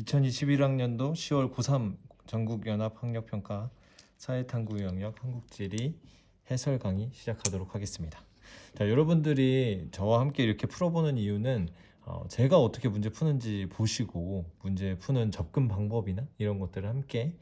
2021학년도 10월 고3 전국연합학력평가 사회탐구 영역 한국지리 해설 강의 시작하도록 하겠습니다. 자, 여러분들이 저와 함께 이렇게 풀어보는 이유는 제가 어떻게 문제 푸는지 보시고 문제 푸는 접근 방법이나 이런 것들을 함께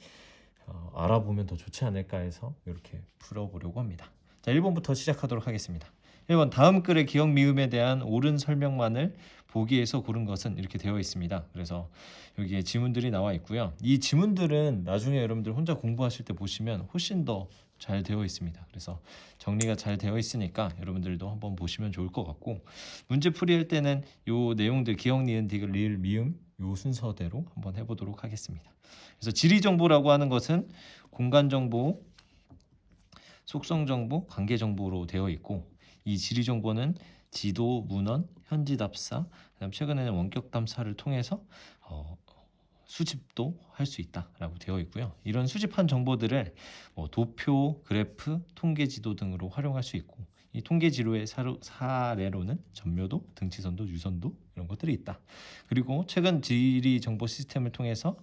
알아보면 더 좋지 않을까 해서 이렇게 풀어보려고 합니다. 자, 1번부터 시작하도록 하겠습니다. 1번 다음 글의 기억 미음에 대한 옳은 설명만을 보기에서 고른 것은 이렇게 되어 있습니다. 그래서 여기에 지문들이 나와 있고요. 이 지문들은 나중에 여러분들 혼자 공부하실 때 보시면 훨씬 더 잘 되어 있습니다. 그래서 정리가 잘 되어 있으니까 여러분들도 한번 보시면 좋을 것 같고, 문제 풀이할 때는 요 내용들 기억, 니은, 디귿, 리을, 미음 요 순서대로 한번 해보도록 하겠습니다. 그래서 지리 정보라고 하는 것은 공간 정보, 속성 정보, 관계 정보로 되어 있고, 이 지리 정보는 지도, 문헌, 현지 답사, 그다음 최근에는 원격 답사를 통해서 수집도 할 수 있다라고 되어 있고요. 이런 수집한 정보들을 도표, 그래프, 통계 지도 등으로 활용할 수 있고, 이 통계 지도의 사례로는 전묘도, 등치선도, 유선도 이런 것들이 있다. 그리고 최근 지리 정보 시스템을 통해서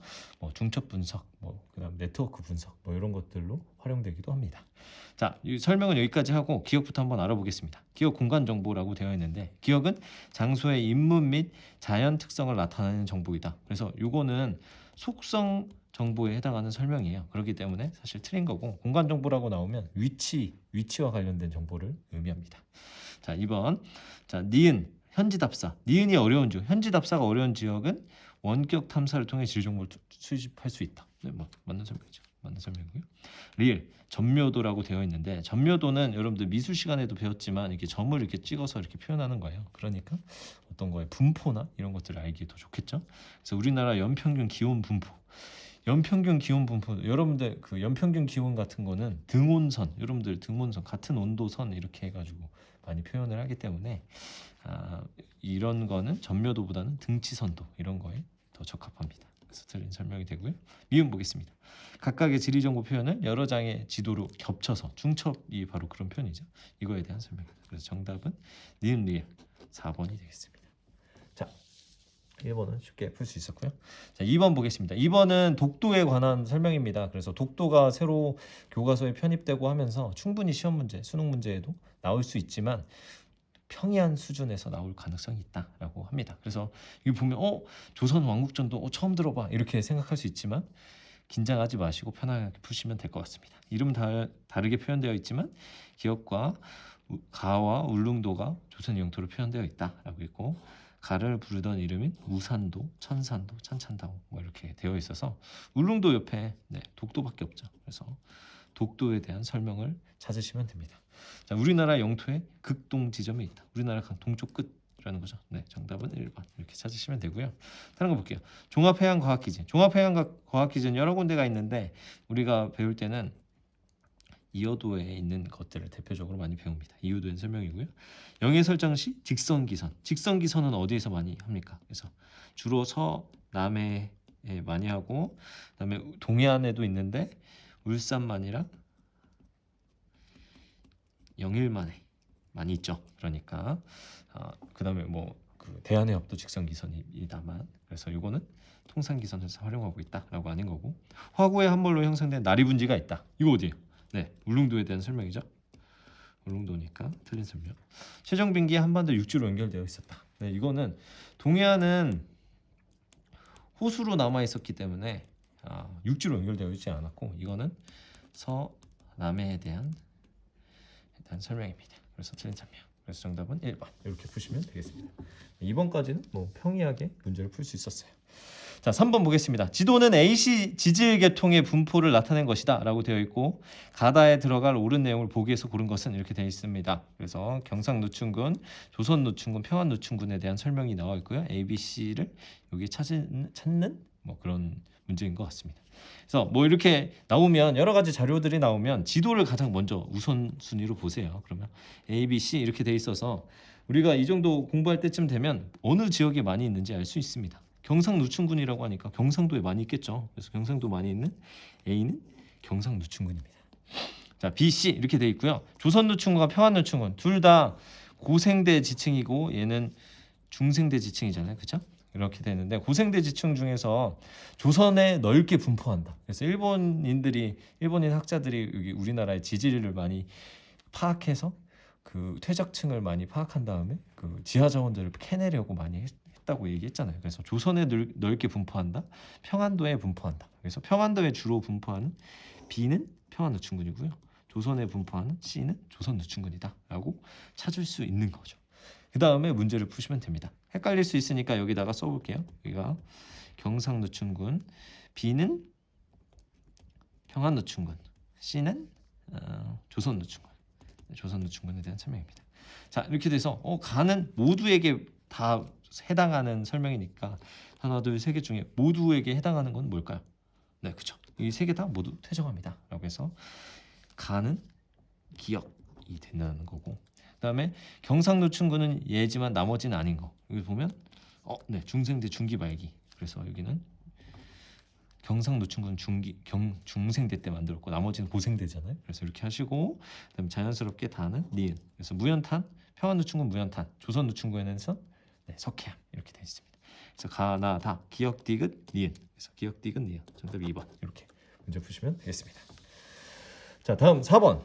중첩 분석, 그다음 네트워크 분석 이런 것들로 활용되기도 합니다. 자, 이 설명은 여기까지 하고 기억부터 한번 알아보겠습니다. 기억 공간 정보라고 되어 있는데, 기억은 장소의 인문 및 자연 특성을 나타내는 정보이다. 그래서 이거는 속성 정보에 해당하는 설명이에요. 그렇기 때문에 사실 틀린 거고, 공간 정보라고 나오면 위치와 관련된 정보를 의미합니다. 자, 2번. 자, 니은 현지 답사. 니은이 어려운 지역, 현지 답사가 어려운 지역은 원격 탐사를 통해 지리 정보를 수집할 수 있다. 네, 맞는 설명이죠. 맞는 설명이고요. 리을 전묘도라고 되어 있는데, 전묘도는 여러분들 미술 시간에도 배웠지만 이렇게 점을 이렇게 찍어서 이렇게 표현하는 거예요. 그러니까 어떤 거에 분포나 이런 것들을 알기에 더 좋겠죠. 그래서 우리나라 연평균 기온 분포, 여러분들 그 연평균 기온 같은 거는 등온선, 여러분들 등온선 같은 온도선 이렇게 해가지고 많이 표현을 하기 때문에 이런 거는 전묘도보다는 등치선도 이런 거에 더 적합합니다. 그래서 틀린 설명이 되고요. 미음 보겠습니다. 각각의 지리 정보 표현을 여러 장의 지도로 겹쳐서, 중첩이 바로 그런 표현이죠. 이거에 대한 설명입니다. 그래서 정답은 니은 리을 4번이 되겠습니다. 자, 1번은 쉽게 풀 수 있었고요. 자, 2번 보겠습니다. 2번은 독도에 관한 설명입니다. 그래서 독도가 새로 교과서에 편입되고 하면서 충분히 시험 문제, 수능 문제에도 나올 수 있지만 평이한 수준에서 나올 가능성이 있다라고 합니다. 그래서 이거 보면 조선 왕국전도 처음 들어봐 이렇게 생각할 수 있지만 긴장하지 마시고 편하게 푸시면 될 것 같습니다. 이름은 다르게 표현되어 있지만 기역과 가와 울릉도가 조선의 영토로 표현되어 있다라고 있고, 가를 부르던 이름인 우산도, 천산도, 찬찬다오 이렇게 되어 있어서 울릉도 옆에 독도밖에 없죠. 그래서 독도에 대한 설명을 찾으시면 됩니다. 자, 우리나라 영토에 극동 지점이 있다. 우리나라 동쪽 끝이라는 거죠. 네, 정답은 1번 이렇게 찾으시면 되고요. 다른 거 볼게요. 종합해양과학기준. 종합해양과학기준 여러 군데가 있는데 우리가 배울 때는 이어도에 있는 것들을 대표적으로 많이 배웁니다. 이어도의 설명이고요. 영해 설정 시 직선기선. 직선기선은 어디에서 많이 합니까? 그래서 주로 서남해에 많이 하고, 그다음에 동해안에도 있는데 울산만이랑 영일만에 많이 있죠. 그러니까 그다음에 그 대한해협도 직선기선이다만, 그래서 이거는 통상기선에서 활용하고 있다라고 아닌 거고, 화구의 함몰로 형성된 나리분지가 있다. 이거 어디예요? 네, 울릉도에 대한 설명이죠. 울릉도니까 틀린 설명. 최종빙기 한반도 육지로 연결되어 있었다. 네, 이거는 동해안은 호수로 남아 있었기 때문에 육지로 연결되어 있지 않았고, 이거는 서남해에 대한 일단 설명입니다. 그래서 틀린 설명. 그래서 정답은 1번 이렇게 푸시면 되겠습니다. 2번까지는 평이하게 문제를 풀 수 있었어요. 자, 3번 보겠습니다. 지도는 A시 지질 계통의 분포를 나타낸 것이다 라고 되어 있고, 가다에 들어갈 옳은 내용을 보기에서 고른 것은 이렇게 되어 있습니다. 그래서 경상노충군, 조선노충군, 평안노충군에 대한 설명이 나와 있고요. A, B, C를 여기 찾는 그런 문제인 것 같습니다. 그래서 이렇게 나오면, 여러 가지 자료들이 나오면 지도를 가장 먼저 우선순위로 보세요. 그러면 A, B, C 이렇게 돼 있어서 우리가 이 정도 공부할 때쯤 되면 어느 지역에 많이 있는지 알 수 있습니다. 경상노충군이라고 하니까 경상도에 많이 있겠죠. 그래서 경상도 많이 있는 A는 경상노충군입니다. 자, B, C 이렇게 돼 있고요. 조선노충군과 평안노충군 둘 다 고생대 지층이고 얘는 중생대 지층이잖아요. 그렇죠? 이렇게 되는데 고생대 지층 중에서 조선에 넓게 분포한다. 그래서 일본인 학자들이 여기 우리나라의 지질을 많이 파악해서 그 퇴적층을 많이 파악한 다음에 그 지하 자원들을 캐내려고 많이 했다고 얘기했잖아요. 그래서 조선에 넓게 분포한다, 평안도에 분포한다. 그래서 평안도에 주로 분포하는 B는 평안노충군이고요. 조선에 분포하는 C는 조선노충군이다라고 찾을 수 있는 거죠. 그 다음에 문제를 푸시면 됩니다. 헷갈릴 수 있으니까 여기다가 써볼게요. 여기가 경상노충군, B는 평안노충군, C는 조선노충군. 조선노충군에 대한 설명입니다. 자, 이렇게 돼서 가는 모두에게 다 해당하는 설명이니까 하나, 둘, 세 개 중에 모두에게 해당하는 건 뭘까요? 네, 그렇죠. 이 세 개 다 모두 퇴정합니다. 라고 해서 가는 기억이 된다는 거고, 그다음에 경상노충군은 예지만 나머지는 아닌 거. 여기 보면 네, 중생대 중기 말기. 그래서 여기는 경상노충군 중생대 때 만들었고 나머지는 고생대잖아요. 그래서 이렇게 하시고, 그다음에 자연스럽게 다는 니은. 그래서 무연탄, 평안노충군 무연탄, 조선노충군에서 네, 석회암 이렇게 되어 있습니다. 그래서 가나 다 기역 디귿 니은. 그래서 기역 디귿 니은. 정답 2번. 이렇게 문제 푸시면 되겠습니다. 자, 다음 4번.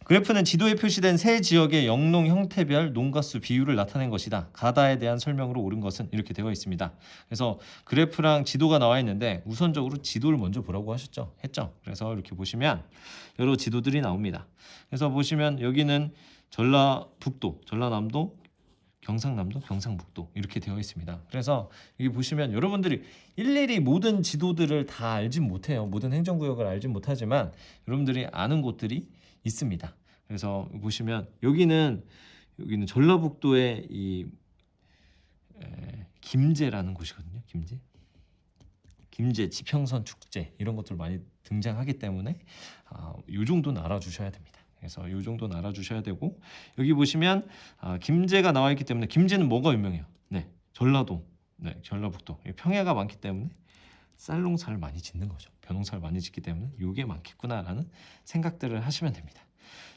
그래프는 지도에 표시된 세 지역의 영농 형태별 농가수 비율을 나타낸 것이다. 가다에 대한 설명으로 옳은 것은 이렇게 되어 있습니다. 그래서 그래프랑 지도가 나와 있는데 우선적으로 지도를 먼저 보라고 했죠. 그래서 이렇게 보시면 여러 지도들이 나옵니다. 그래서 보시면 여기는 전라북도, 전라남도, 경상남도, 경상북도 이렇게 되어 있습니다. 그래서 여기 보시면 여러분들이 일일이 모든 지도들을 다 알진 못해요. 모든 행정구역을 알진 못하지만 여러분들이 아는 곳들이 있습니다. 그래서 보시면 여기는 전라북도의 이 김제라는 곳이거든요. 김제 지평선 축제 이런 것들 많이 등장하기 때문에 이 정도는 알아주셔야 됩니다. 그래서 이 정도는 알아주셔야 되고, 여기 보시면 김제가 나와 있기 때문에 김제는 뭐가 유명해요? 네, 전라도, 네, 전라북도 평야가 많기 때문에 쌀농사를 많이 짓는 거죠. 벼농사를 많이 짓기 때문에 이게 많겠구나라는 생각들을 하시면 됩니다.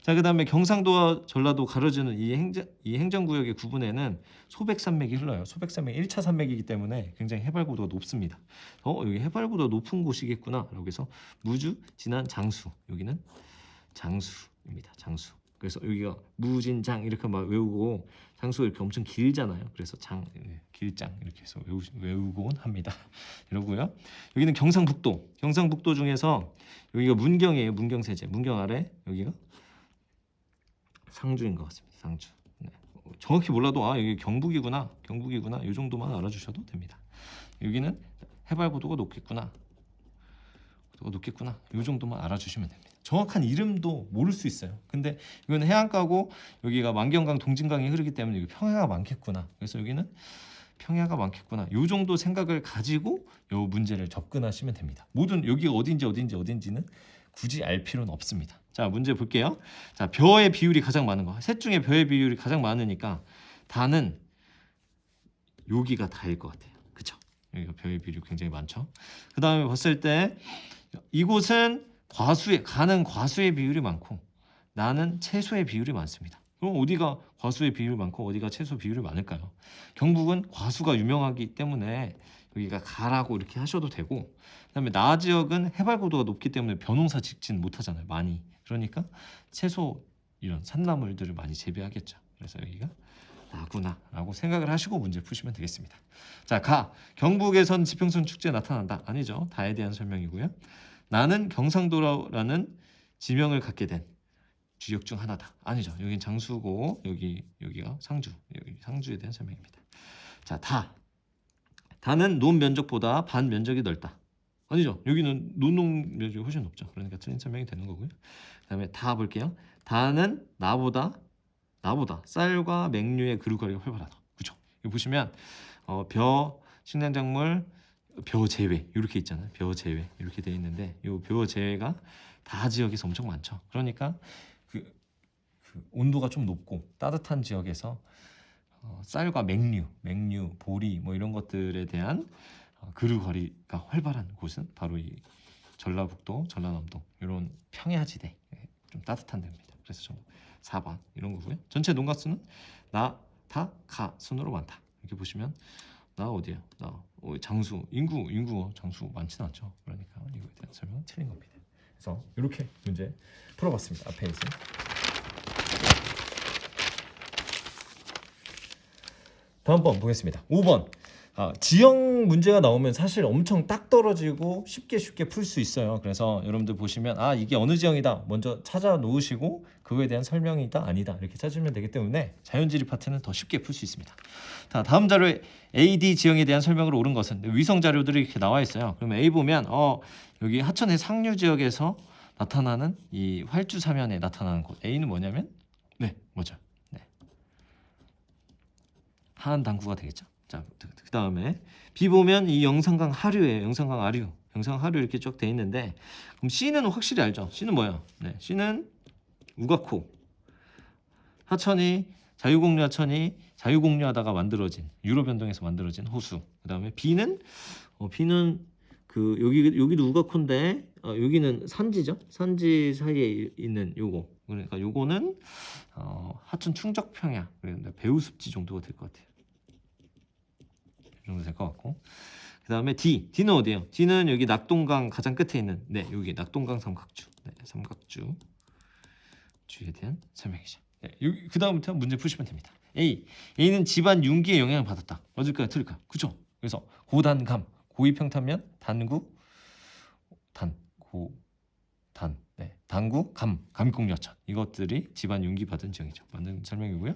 자, 그다음에 경상도와 전라도 가로지는 이 행정구역의 구분에는 소백산맥이 흘러요. 소백산맥 1차 산맥이기 때문에 굉장히 해발고도가 높습니다. 여기 해발고도가 높은 곳이겠구나라고 해서 무주, 진안, 장수. 여기는 장수입니다. 장수. 그래서 여기가 무진장 이렇게 막 외우고, 장수가 이렇게 엄청 길잖아요. 그래서 길장 이렇게 해서 외우곤 합니다. 이러고요. 여기는 경상북도 중에서 여기가 문경이에요. 문경세제. 문경 아래 여기가 상주인 것 같습니다. 상주. 네. 정확히 몰라도 여기 경북이구나. 이 정도만 알아주셔도 됩니다. 여기는 해발고도가 높겠구나. 이 정도만 알아주시면 됩니다. 정확한 이름도 모를 수 있어요. 근데 이건 해안가고 여기가 만경강, 동진강이 흐르기 때문에 여기 평야가 많겠구나. 그래서 여기는 평야가 많겠구나. 이 정도 생각을 가지고 이 문제를 접근하시면 됩니다. 모든 여기가 어딘지는 굳이 알 필요는 없습니다. 자, 문제 볼게요. 자, 벼의 비율이 가장 많은 거. 셋 중에 벼의 비율이 가장 많으니까 다는 여기가 다일 것 같아요. 그렇죠? 여기가 벼의 비율이 굉장히 많죠. 그 다음에 봤을 때 이곳은 가는 과수의 비율이 많고 나는 채소의 비율이 많습니다. 그럼 어디가 과수의 비율이 많고 어디가 채소 비율이 많을까요? 경북은 과수가 유명하기 때문에 여기가 가라고 이렇게 하셔도 되고, 그다음에 나 지역은 해발고도가 높기 때문에 벼농사 짓진 못하잖아요. 많이. 그러니까 채소 이런 산나물들을 많이 재배하겠죠. 그래서 여기가 나구나라고 생각을 하시고 문제 푸시면 되겠습니다. 자, 경북에선 지평선 축제 나타난다. 아니죠. 다에 대한 설명이고요. 나는 경상도라는 지명을 갖게 된 지역 중 하나다. 아니죠. 여긴 장수고 여기가 상주. 여기 상주에 대한 설명입니다. 자, 다는 논 면적보다 반 면적이 넓다. 아니죠. 여기는 논농 면적이 훨씬 높죠. 그러니까 틀린 설명이 되는 거고요. 그다음에 다 볼게요. 다는 나보다 쌀과 맹류의 그루거리가 활발하다. 그렇죠. 여기 보시면 식량작물, 벼 제외 이렇게 있잖아요. 벼 제외 이렇게 돼 있는데 이 벼 제외가 다 지역에서 엄청 많죠. 그러니까 그 온도가 좀 높고 따뜻한 지역에서 쌀과 맹류, 보리 뭐 이런 것들에 대한 그루거리가 활발한 곳은 바로 이 전라북도, 전라남도 이런 평야지대, 좀 따뜻한 데입니다. 그래서 좀 4번 이런 거고요. 전체 농가수는 나, 다, 가 순으로 많다. 이렇게 보시면 나 어디야? 나 장수 인구 장수 많지는 않죠. 그러니까 이거에 대한 설명은 틀린 겁니다. 그래서 이렇게 문제 풀어봤습니다. 앞에 있는. 다음 번 보겠습니다. 5번. 지형 문제가 나오면 사실 엄청 딱 떨어지고 쉽게 풀 수 있어요. 그래서 여러분들 보시면 이게 어느 지형이다 먼저 찾아 놓으시고 그거에 대한 설명이다 아니다 이렇게 찾으면 되기 때문에 자연지리 파트는 더 쉽게 풀 수 있습니다. 다음 자료에 AD 지형에 대한 설명으로 옳은 것은 위성 자료들이 이렇게 나와 있어요. 그러면 A 보면 여기 하천의 상류 지역에서 나타나는 이 활주 사면에 나타나는 곳 A는 뭐냐면 뭐죠? 하한 당구가 되겠죠. 자, 그 다음에 B 보면 이 영산강 하류예요. 영산강 하류 이렇게 쭉 돼 있는데 그럼 C는 확실히 알죠. C는 뭐야? C는 우가코 자유공류 하천이 자유공류하다가 만들어진 유로 변동에서 만들어진 호수. 그 다음에 B는 그 여기도 우가코인데 여기는 산지죠. 산지 사이에 있는 요거. 그러니까 요거는 하천 충적 평야 배우습지 정도가 될 것 같아요. 이 정도 될 것 같고 그 다음에 D는 어디예요? D는 여기 낙동강 가장 끝에 있는 여기 낙동강 삼각주 삼각주 주에 대한 설명이죠. 그 다음부터 문제 푸시면 됩니다. A는 집안 융기에 영향을 받았다. 맞을까요? 틀릴까요? 그죠? 그래서 고단감 고위평탄면 단구 감공여천 이것들이 집안 융기 받은 지형이죠. 맞는 설명이고요.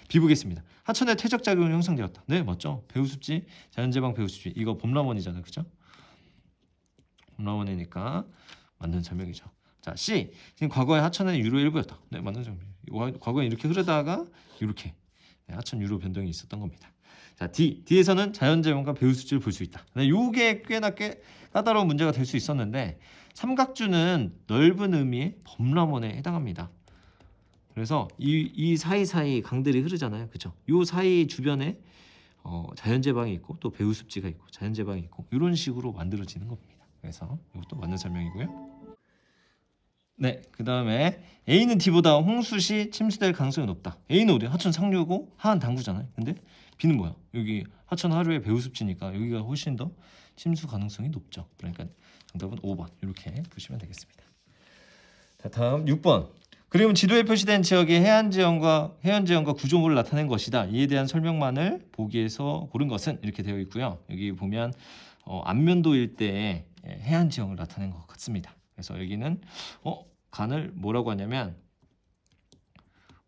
B 보겠습니다. 하천의 퇴적 작용이 형성되었다. 네 맞죠. 배우습지 자연재방 배우습지 이거 봄라원이잖아요. 그죠? 봄라원이니까 맞는 설명이죠. 자 C 지금 과거에 하천의 유로 일부였다. 네 맞는 설명이에요. 과거에 이렇게 흐르다가 이렇게 하천 유로 변동이 있었던 겁니다. 자 D에서는 자연재방과 배우습지를 볼 수 있다. 이게 꽤나 까다로운 문제가 될 수 있었는데 삼각주는 넓은 의미의 범람원에 해당합니다. 그래서 이 사이사이 강들이 흐르잖아요. 그죠? 이 사이 주변에 자연재방이 있고 또 배우습지가 있고 자연재방이 있고 이런 식으로 만들어지는 겁니다. 그래서 이것도 맞는 설명이고요. 그 다음에 A는 D보다 홍수시 침수될 가능성이 높다. A는 어디야? 하천 상류고 하한 당구잖아요. 근데 B는 뭐야? 여기 하천 하류의 배우습지니까 여기가 훨씬 더 침수 가능성이 높죠. 그러니까 정답은 5번 이렇게 보시면 되겠습니다. 자, 다음 6번. 그리고 지도에 표시된 지역의 해안지형과 구조물을 나타낸 것이다. 이에 대한 설명만을 보기에서 고른 것은 이렇게 되어 있고요. 여기 보면 안면도 일대의 해안지형을 나타낸 것 같습니다. 그래서 여기는 간을 뭐라고 하냐면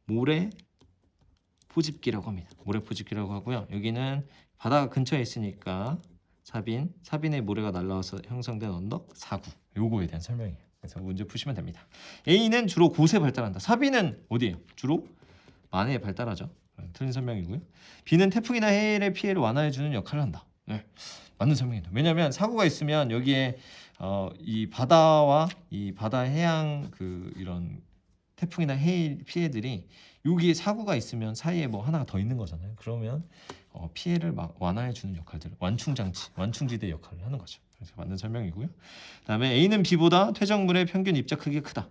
모래 포집기라고 합니다. 모래 포집기라고 하고요. 여기는 바다 근처에 있으니까 사빈의 모래가 날라와서 형성된 언덕 사구. 요거에 대한 설명이에요. 그래서 문제 푸시면 됩니다. A는 주로 곳에 발달한다. 사비는 어디예요? 주로 만해에 발달하죠. 틀린 설명이고요. B는 태풍이나 해일의 피해를 완화해주는 역할을 한다. 맞는 설명입니다. 왜냐하면 사고가 있으면 여기에 이 바다와 이 바다 해양 이런 태풍이나 해일 피해들이 여기에 사고가 있으면 사이에 뭐 하나가 더 있는 거잖아요. 그러면 피해를 완화해주는 역할들, 완충지대 역할을 하는 거죠. 그래서 맞는 설명이고요. 그다음에 A는 B보다 퇴적물의 평균 입자 크기가 크다.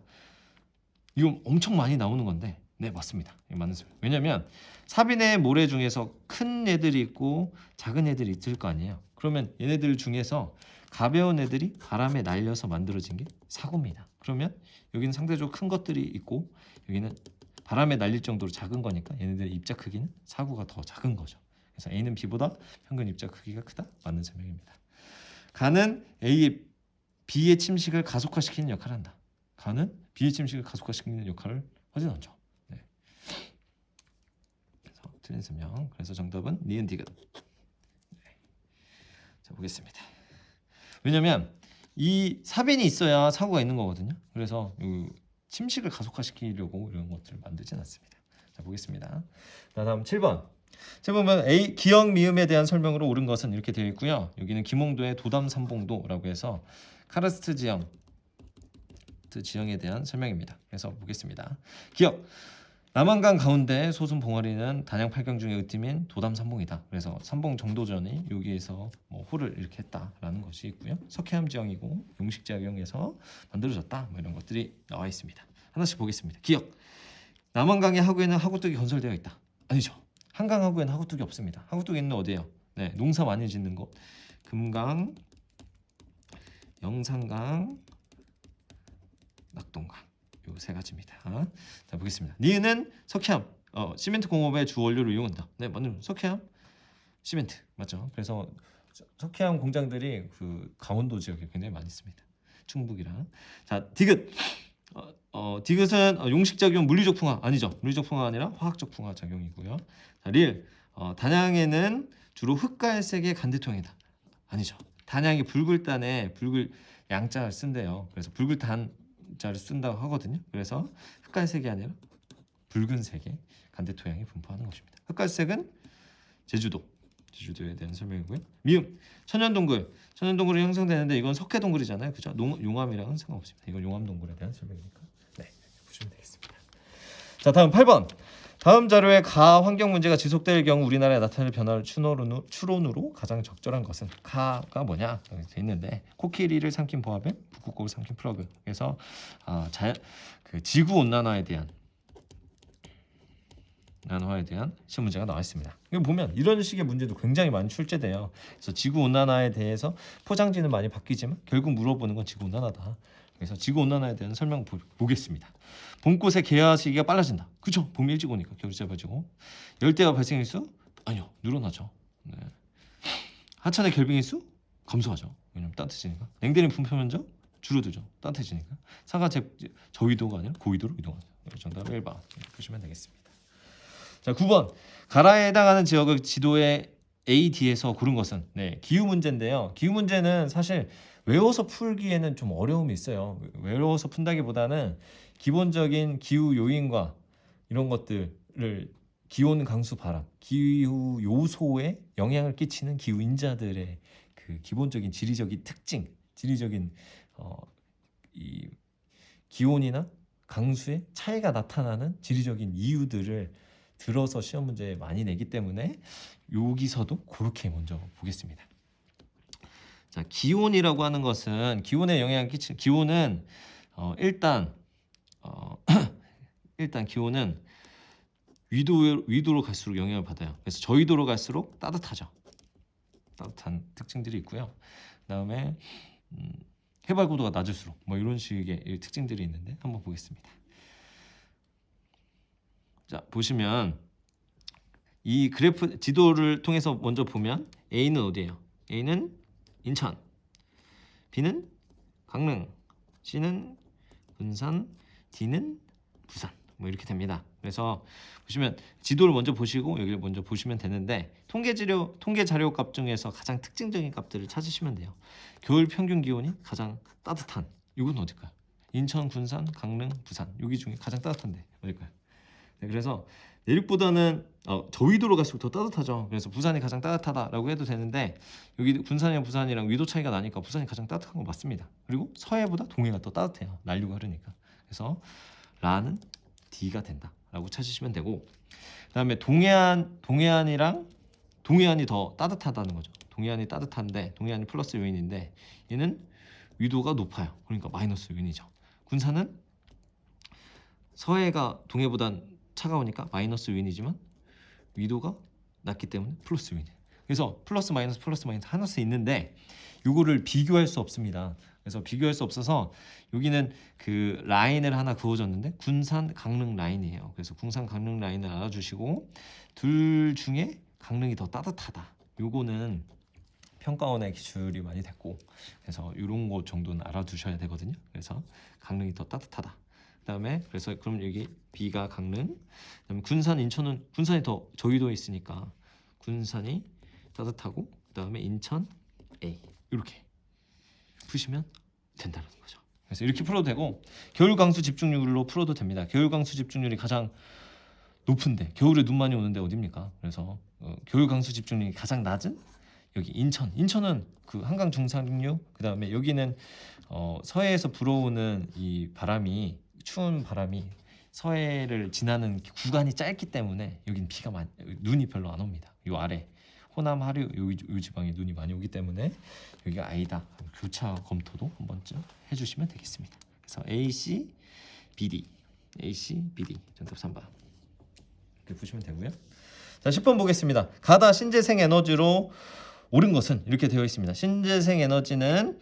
이거 엄청 많이 나오는 건데, 맞습니다. 맞는 설명. 왜냐하면 사빈의 모래 중에서 큰 애들이 있고 작은 애들이 있을 거 아니에요. 그러면 얘네들 중에서 가벼운 애들이 바람에 날려서 만들어진 게 사고입니다. 그러면 여기는 상대적으로 큰 것들이 있고 여기는 바람에 날릴 정도로 작은 거니까 얘네들의 입자 크기는 사고가 더 작은 거죠. 그래서 A는 B보다 평균 입자 크기가 크다. 맞는 설명입니다. 간은 B의 침식을 가속화시키는 역할을 한다. 간은 B의 침식을 가속화시키는 역할을 하진 않죠. 그래서 틀린 설명. 그래서 정답은 니은디귿. 자 보겠습니다. 왜냐면 이 사빈이 있어야 사고가 있는 거거든요. 그래서 침식을 가속화시키려고 이런 것들을 만들진 않습니다. 자 보겠습니다. 자, 다음 7번. 보면 A 기역 미음에 대한 설명으로 옳은 것은 이렇게 되어 있고요. 여기는 김홍도의 도담삼봉도라고 해서 카르스트 지형에 대한 설명입니다. 그래서 보겠습니다. 기역 남한강 가운데 솟은 봉어리는 단양 8경 중에 으뜸인 도담삼봉이다. 그래서 삼봉 정도전이 여기에서 호를 이렇게 했다라는 것이 있고요. 석회암 지형이고 용식작용에서 만들어졌다. 이런 것들이 나와 있습니다. 하나씩 보겠습니다. 기역 남한강의 하구에는 하구뚝이 건설되어 있다. 아니죠. 한강 하구에는 하구뚝이 없습니다. 하구뚝이 있는 어디예요? 네, 농사 많이 짓는 곳. 금강, 영산강, 낙동강. 요 세 가지입니다. 자, 보겠습니다. 니은은 석회암, 시멘트 공업의 주 원료로 이용한다. 네, 맞는 석회암, 시멘트 맞죠? 그래서 석회암 공장들이 그 강원도 지역에 굉장히 많이 있습니다. 충북이랑. 자, 디귿. 디귿은 용식작용 물리적 풍화 아니죠. 물리적 풍화 아니라 화학적 풍화 작용이고요. 자, 릴. 단양에는 주로 흑갈색의 간대토양이다. 아니죠. 단양이 붉을단에 붉을 양자를 쓴대요. 그래서 붉을단자를 쓴다고 하거든요. 그래서 흑갈색이 아니라 붉은색의 간대토양이 분포하는 것입니다. 흑갈색은 제주도에 대한 설명이고요. 미음. 천연동굴이 형성되는데 이건 석회동굴이잖아요. 그죠? 용암이랑은 상관없습니다. 이건 용암동굴에 대한 설명이니까. 네, 보시면 되겠습니다. 자, 다음 8번. 다음 자료에 가 환경 문제가 지속될 경우 우리나라에 나타날 변화를 추론으로 가장 적절한 것은 가가 뭐냐? 여기 돼 있는데 코끼리를 삼킨 보아뱀, 북극곰을 삼킨 프로그. 그래서 그 지구 온난화에 대한 시험 문제가 나와 있습니다. 이거 보면 이런 식의 문제도 굉장히 많이 출제돼요. 그래서 지구 온난화에 대해서 포장지는 많이 바뀌지만 결국 물어보는 건 지구 온난화다. 그래서 지구 온난화에 대한 설명 보겠습니다. 봄꽃의 개화 시기가 빨라진다. 그렇죠? 봄이 일찍 오니까 겨울이 짧아지고. 열대가 발생일 수? 아니요, 늘어나죠. 네. 하천의 결빙일 수? 감소하죠. 왜냐면 따뜻해지니까. 냉대는 분포 면적 줄어들죠. 따뜻해지니까. 사가 저위도가 아니라 고위도로 이동하죠. 정답 1번 보시면 되겠습니다. 자, 9번. 가라에 해당하는 지역을 지도에 A, D에서 고른 것은 기후 문제인데요. 기후 문제는 사실 외워서 풀기에는 좀 어려움이 있어요. 외워서 푼다기보다는 기본적인 기후 요인과 이런 것들을 기온, 강수, 바람, 기후 요소에 영향을 끼치는 기후 인자들의 그 기본적인 지리적인 특징, 지리적인 이 기온이나 강수의 차이가 나타나는 지리적인 이유들을 들어서 시험 문제에 많이 내기 때문에 여기서도 그렇게 먼저 보겠습니다. 자, 기온이라고 하는 것은 기온에 영향을 끼치는 기온은 일단 기온은 위도로 갈수록 영향을 받아요. 그래서 저위도로 갈수록 따뜻하죠. 따뜻한 특징들이 있고요. 그다음에 해발 고도가 낮을수록 뭐 이런 식의 특징들이 있는데 한번 보겠습니다. 자, 보시면 이 그래프 지도를 통해서 먼저 보면 A는 어디예요? A는 인천, B는 강릉, C는 군산, D는 부산. 뭐 이렇게 됩니다. 그래서 보시면 지도를 먼저 보시고 여기를 먼저 보시면 되는데 통계 자료 값 중에서 가장 특징적인 값들을 찾으시면 돼요. 겨울 평균 기온이 가장 따뜻한 이건 어딜까요? 인천, 군산, 강릉, 부산 여기 중에 가장 따뜻한데 어딜까요? 네, 그래서 내륙보다는 저위도로 갈수록 더 따뜻하죠. 그래서 부산이 가장 따뜻하다라고 해도 되는데 여기 군산이랑 부산이랑 위도 차이가 나니까 부산이 가장 따뜻한 건 맞습니다. 그리고 서해보다 동해가 더 따뜻해요. 난류가 흐르니까. 그래서 라는 D가 된다라고 찾으시면 되고 그다음에 동해안이 더 따뜻하다는 거죠. 동해안이 따뜻한데 동해안이 플러스 요인인데 얘는 위도가 높아요. 그러니까 마이너스 요인이죠. 군산은 서해가 동해보단 차가우니까 마이너스 요인이지만 위도가 낮기 때문에 플러스 요인이에요. 그래서 플러스 마이너스 하나씩 있는데 이거를 비교할 수 없습니다. 그래서 비교할 수 없어서 여기는 그 라인을 하나 그어줬는데 군산 강릉 라인이에요. 그래서 군산 강릉 라인을 알아주시고 둘 중에 강릉이 더 따뜻하다. 요거는 평가원의 기출이 많이 됐고 그래서 이런 거 정도는 알아두셔야 되거든요. 그래서 강릉이 더 따뜻하다. 그다음에 그래서 그럼 여기 B가 강릉, 그다음에 군산, 인천은 군산이 더 저위도에 있으니까 군산이 따뜻하고 그다음에 인천 A 이렇게 푸시면 된다는 거죠. 그래서 이렇게 풀어도 되고 겨울 강수 집중률로 풀어도 됩니다. 겨울 강수 집중률이 가장 높은데 겨울에 눈 많이 오는데 어디입니까? 그래서 겨울 강수 집중률이 가장 낮은 여기 인천은 그 한강 중상류 그다음에 여기는 서해에서 불어오는 이 바람이 추운 바람이 서해를 지나는 구간이 짧기 때문에 여긴 눈이 별로 안 옵니다. 요 아래 호남 하류 요 지방에 눈이 많이 오기 때문에 여기가 아니다. 교차 검토도 한 번쯤 해주시면 되겠습니다. 그래서 AC, BD 정답 3번 이렇게 보시면 되고요. 자, 10번 보겠습니다. 가다 신재생 에너지로 옳은 것은 이렇게 되어 있습니다. 신재생 에너지는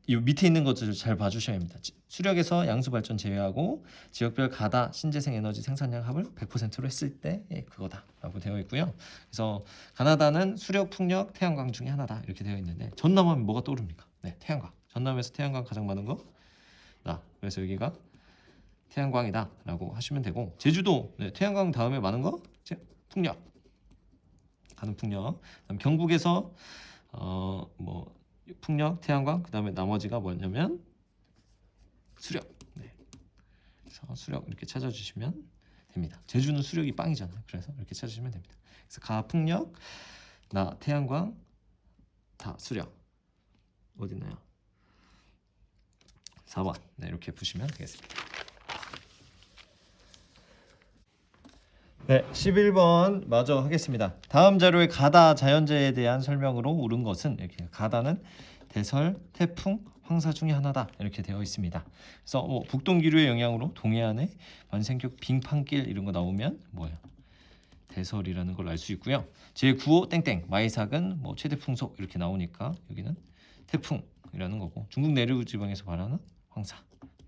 이 밑에 있는 것들을 잘 봐주셔야 합니다. 수력에서 양수 발전 제외하고 지역별 가다 신재생 에너지 생산량 합을 100%로 했을 때 그거다라고 되어 있고요. 그래서 가나다는 수력, 풍력, 태양광 중에 하나다 이렇게 되어 있는데 전남하면 뭐가 떠오릅니까? 네, 태양광. 전남에서 태양광 가장 많은 거. 그래서 여기가 태양광이다라고 하시면 되고 제주도 네, 태양광 다음에 많은 거 풍력. 가는 풍력. 그다음 경북에서 뭐 풍력, 태양광, 그 다음에 나머지가 뭐냐면 수력. 네. 그래서 수력 이렇게 찾아주시면 됩니다. 제주는 수력이 빵이잖아요. 그래서 이렇게 찾으시면 됩니다. 그래서 가, 풍력, 나, 태양광, 다 수력. 어디 있나요? 4번. 네, 이렇게 보시면 되겠습니다. 네, 11번 마저 하겠습니다. 다음 자료의 가다 자연재해에 대한 설명으로 옳은 것은 이렇게 가다는 대설, 태풍, 황사 중에 하나다 이렇게 되어 있습니다. 그래서 북동기류의 영향으로 동해안에 만생격 빙판길 이런 거 나오면 뭐예요? 대설이라는 걸 알 수 있고요. 제9호 땡땡 마이삭은 뭐 최대 풍속 이렇게 나오니까 여기는 태풍이라는 거고 중국 내륙 지방에서 발하는 황사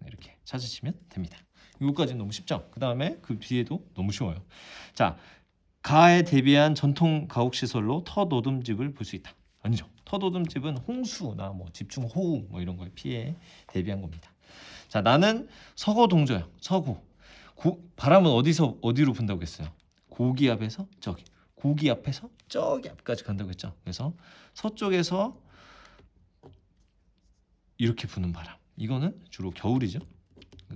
이렇게 찾으시면 됩니다. 이거까지는 너무 쉽죠? 그 다음에 그 뒤에도 너무 쉬워요. 자, 가에 대비한 전통 가옥시설로 터노듬집을 볼 수 있다. 아니죠. 터노듬집은 홍수나 뭐 집중호우 뭐 이런 거에 피해 대비한 겁니다. 자, 나는 서고 동조요. 서고. 바람은 어디로 분다고 했어요? 고기압에서 저기. 고기압에서 저기 앞까지 간다고 했죠. 그래서 서쪽에서 이렇게 부는 바람. 이거는 주로 겨울이죠.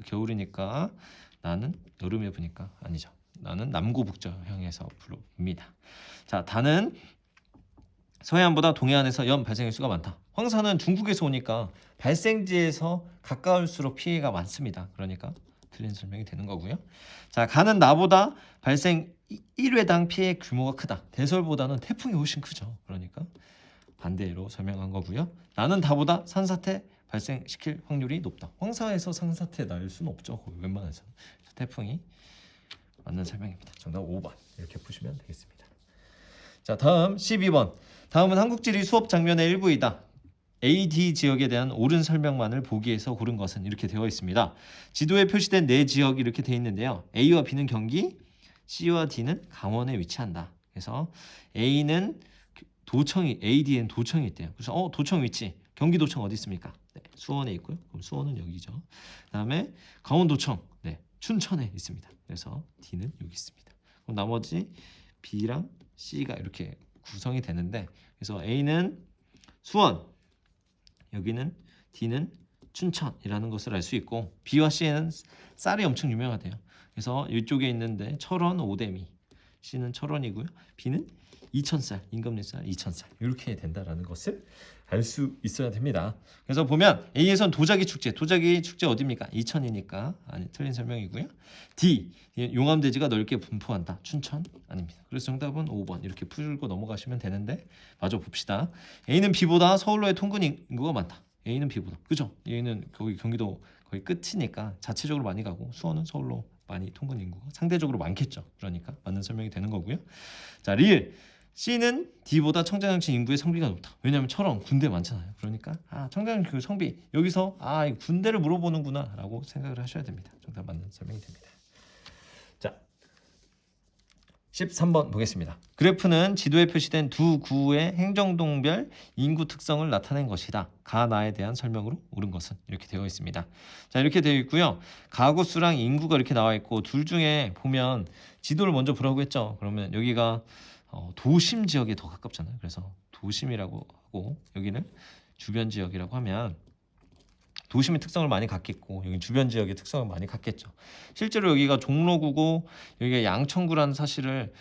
겨울이니까 나는 여름에 부니까 아니죠. 나는 남고북저형에서 붑니다. 자, 다는 서해안보다 동해안에서 연 발생 횟수가 많다. 황사는 중국에서 오니까 발생지에서 가까울수록 피해가 많습니다. 그러니까 틀린 설명이 되는 거고요. 자, 가는 나보다 발생 1회당 피해 규모가 크다. 대설보다는 태풍이 훨씬 크죠. 그러니까 반대로 설명한 거고요. 나는 다보다 산사태 발생시킬 확률이 높다. 황사에서 산사태 날 수는 없죠. 웬만해서. 태풍이 맞는 설명입니다. 정답 5번 이렇게 푸시면 되겠습니다. 자, 다음 12번. 다음은 한국지리 수업 장면의 일부이다. AD 지역에 대한 옳은 설명만을 보기에서 고른 것은 이렇게 되어 있습니다. 지도에 표시된 네 지역이 이렇게 되어 있는데요. A와 B는 경기, C와 D는 강원에 위치한다. 그래서 A는 도청이 AD에는 도청이 있대요. 그래서 도청 위치 경기도청 어디 있습니까? 네, 수원에 있고요. 그럼 수원은 여기죠. 그다음에 강원도청 네, 춘천에 있습니다. 그래서 D는 여기 있습니다. 그럼 나머지 B랑 C가 이렇게 구성이 되는데 그래서 A는 수원, 여기는 D는 춘천이라는 것을 알 수 있고 B와 C에는 쌀이 엄청 유명하대요. 그래서 이쪽에 있는데 철원, 오대미, C는 철원이고요. B는 2,000쌀, 임금님쌀 2,000쌀 이렇게 된다라는 것을 알 수 있어야 됩니다. 그래서 보면 A에선 도자기 축제 어디입니까? 이천이니까 아니 틀린 설명이고요. D, 용암대지가 넓게 분포한다. 춘천 아닙니다. 그래서 정답은 5번 이렇게 풀고 넘어가시면 되는데 마저 봅시다. A는 B보다 서울로의 통근 인구가 많다. A는 B보다 그죠? A는 거기 경기도 거의 끝이니까 자체적으로 많이 가고 수원은 서울로 많이 통근 인구가 상대적으로 많겠죠. 그러니까 맞는 설명이 되는 거고요. 자, 리을 C는 D보다 청장장치 인구의 성비가 높다. 왜냐하면 철원 군대 많잖아요. 그러니까 청장장치 그 성비 여기서 이 군대를 물어보는구나 라고 생각을 하셔야 됩니다. 정답 맞는 설명이 됩니다. 자, 13번 보겠습니다. 그래프는 지도에 표시된 두 구의 행정동별 인구 특성을 나타낸 것이다. 가나에 대한 설명으로 옳은 것은 이렇게 되어 있습니다. 자, 이렇게 되어 있고요. 가구 수랑 인구가 이렇게 나와 있고 둘 중에 보면 지도를 먼저 보라고 했죠. 그러면 여기가 도심 지역에 더 가깝잖아요. 그래서 도심이라고 하고 여기는 주변 지역이라고 하면 도심의 특성을 많이 갖겠고 여기 주변 지역의 특성을 많이 갖겠죠. 실제로 여기가 종로구고 여기가 양천구라는 사실을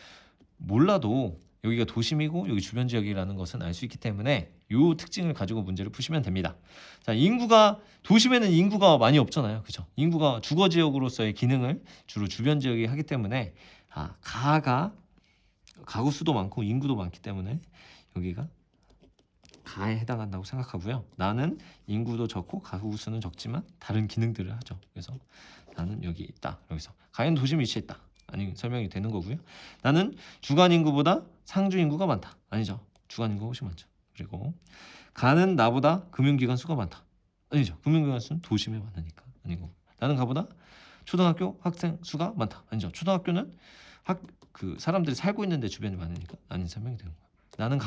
몰라도 여기가 도심이고 여기 주변 지역이라는 것은 알 수 있기 때문에 이 특징을 가지고 문제를 푸시면 됩니다. 자, 도심에는 인구가 많이 없잖아요. 그죠? 인구가 주거 지역으로서의 기능을 주로 주변 지역이 하기 때문에 가구 수도 많고 인구도 많기 때문에 여기가 가에 해당한다고 생각하고요. 나는 인구도 적고 가구 수는 적지만 다른 기능들을 하죠. 그래서 나는 여기 있다. 여기서 가에는 도심이 위치해 있다. 아니 설명이 되는 거고요. 나는 주간 인구보다 상주 인구가 많다. 아니죠. 주간 인구가 훨씬 많죠. 그리고 가는 나보다 금융기관 수가 많다. 아니죠. 금융기관 수는 도심에 많으니까 아니고. 나는 가보다 초등학교 학생 수가 많다. 아니죠. 초등학교는 그 사람들이 살고 있는데 주변이 많으니까 아닌 설명이 되는 거예요. 나는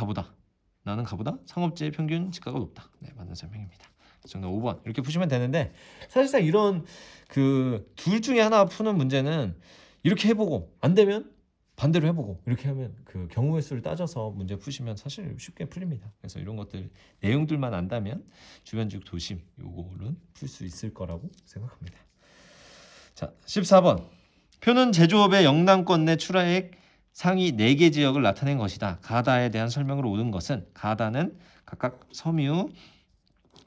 가보다 상업지의 평균 지가가 높다. 네, 맞는 설명입니다. 정답 5번 이렇게 푸시면 되는데 사실상 이런 그 둘 중에 하나 푸는 문제는 이렇게 해보고 안 되면 반대로 해보고 이렇게 하면 그 경우의 수를 따져서 문제 푸시면 사실 쉽게 풀립니다. 그래서 이런 것들 내용들만 안다면 주변지역 도심 요거는 풀 수 있을 거라고 생각합니다. 자, 14번 표는 제조업의 영남권 내 출하액 상위 4개 지역을 나타낸 것이다. 가다에 대한 설명으로 옳은 것은 가다는 각각 섬유,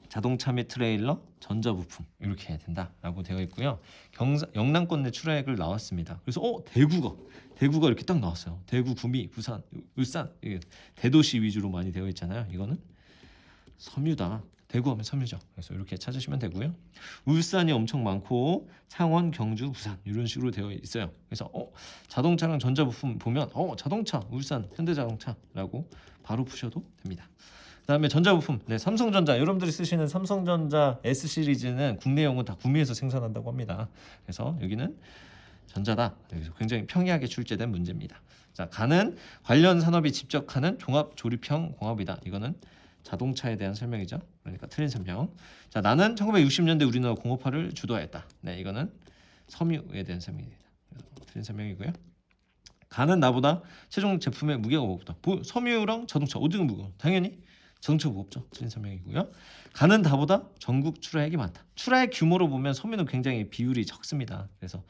자동차 및 트레일러, 전자부품 이렇게 해야 된다라고 되어 있고요. 영남권 내 출하액을 나왔습니다. 그래서 대구가 이렇게 딱 나왔어요. 대구, 구미, 부산, 울산 대도시 위주로 많이 되어 있잖아요. 이거는 섬유다. 대구하면 섬유죠. 그래서 이렇게 찾으시면 되고요. 울산이 엄청 많고 창원, 경주, 부산 이런 식으로 되어 있어요. 그래서 자동차랑 전자부품 보면 자동차, 울산, 현대자동차라고 바로 푸셔도 됩니다. 그다음에 전자부품, 네, 삼성전자 여러분들이 쓰시는 삼성전자 S 시리즈는 국내용은 다 구미에서 생산한다고 합니다. 그래서 여기는 전자다. 여기서 굉장히 평이하게 출제된 문제입니다. 자, 가는 관련 산업이 직접 하는 종합 조립형 공업이다. 이거는 자동차에 대한 설명이죠. 그러니까 틀린 설명. 자, 나는 1960년대 우리나라 공업화를 주도하였다. 네, 이거는 섬유에 대한 설명입니다. 틀린 설명이고요. 가는 나보다 최종 제품의 무게가 무겁다. 섬유랑 자동차 어디가 무거워? 당연히 자동차 무겁죠. 틀린 설명이고요. 가는 나보다 전국 출하액이 많다. 출하액 규모로 보면 섬유는 굉장히 비율이 적습니다. 그래서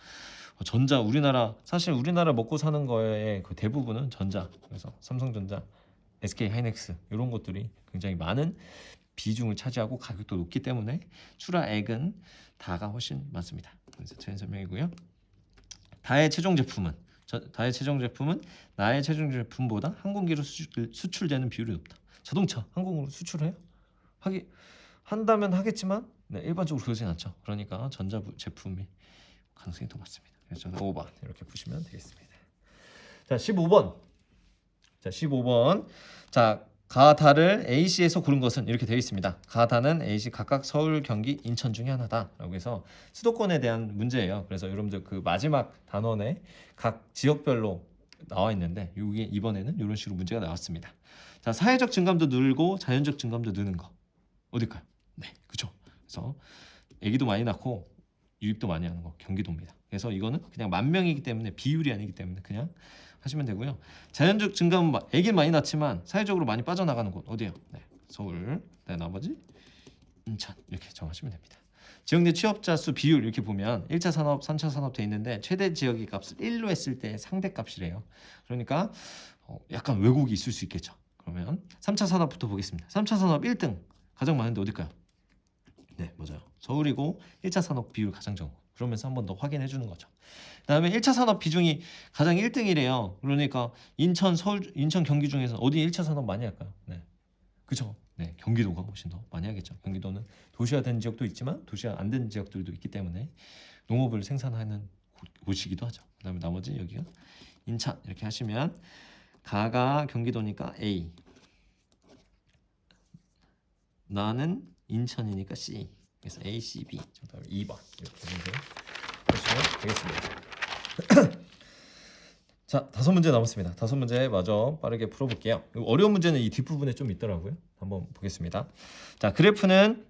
사실 우리나라 먹고 사는 거에 그 대부분은 전자. 그래서 삼성전자, SK 하이닉스 이런 것들이 굉장히 많은 비중을 차지하고 가격도 높기 때문에 출하액은 다가 훨씬 많습니다. 그래서 틀린 설명이고요. 다의 최종 제품은 나의 최종 제품보다 항공기로 수출되는 비율이 높다. 자동차 항공으로 수출해요? 한다면 하겠지만 일반적으로 그러진 않죠. 그러니까 전자 제품이 가능성이 더 많습니다. 그래서 저는 5번 이렇게 푸시면 되겠습니다. 자, 15번. 자, 가다를 A시에서 고른 것은 이렇게 되어 있습니다. 가다는 A시 각각 서울, 경기, 인천 중에 하나다라고 해서 수도권에 대한 문제예요. 그래서 여러분들 그 마지막 단원에 각 지역별로 나와 있는데 여기 이번에는 이런 식으로 문제가 나왔습니다. 자, 사회적 증감도 늘고 자연적 증감도 느는 거 어딜까요? 네, 그죠. 그래서 아기도 많이 낳고 유입도 많이 하는 거 경기도입니다. 그래서 이거는 그냥 만 명이기 때문에 비율이 아니기 때문에 그냥 하시면 되고요. 자연적 증감은 아기는 많이 낳지만 사회적으로 많이 빠져나가는 곳 어디예요? 네, 서울. 네, 나머지 인천 이렇게 정하시면 됩니다. 지역 내 취업자 수 비율 이렇게 보면 1차 산업, 3차 산업 돼 있는데 최대 지역의 값을 1로 했을 때 상대 값이래요. 그러니까 약간 왜곡이 있을 수 있겠죠. 그러면 3차 산업부터 보겠습니다. 3차 산업 1등 가장 많은데 어딜까요? 네, 맞아요. 서울이고 1차 산업 비율 가장 적은 거. 그러면서 한 번 더 확인해 주는 거죠. 그다음에 1차 산업 비중이 가장 1등이래요. 그러니까 인천, 서울, 인천, 경기 중에서 어디 1차 산업 많이 할까요? 네, 그죠. 네, 경기도가 훨씬 더 많이 하겠죠. 경기도는 도시화된 지역도 있지만 도시화 안 된 지역들도 있기 때문에 농업을 생산하는 곳이기도 하죠. 그다음에 나머지 여기가 인천 이렇게 하시면 가가 경기도니까 A, 나는 인천이니까 C. 그래서 A, C, B 정답 2번 이렇게 문제 보시면 되겠습니다. 자, 5문제 남았습니다. 5문제 마저 빠르게 풀어볼게요. 어려운 문제는 이 뒷부분에 좀 있더라고요. 한번 보겠습니다. 자, 그래프는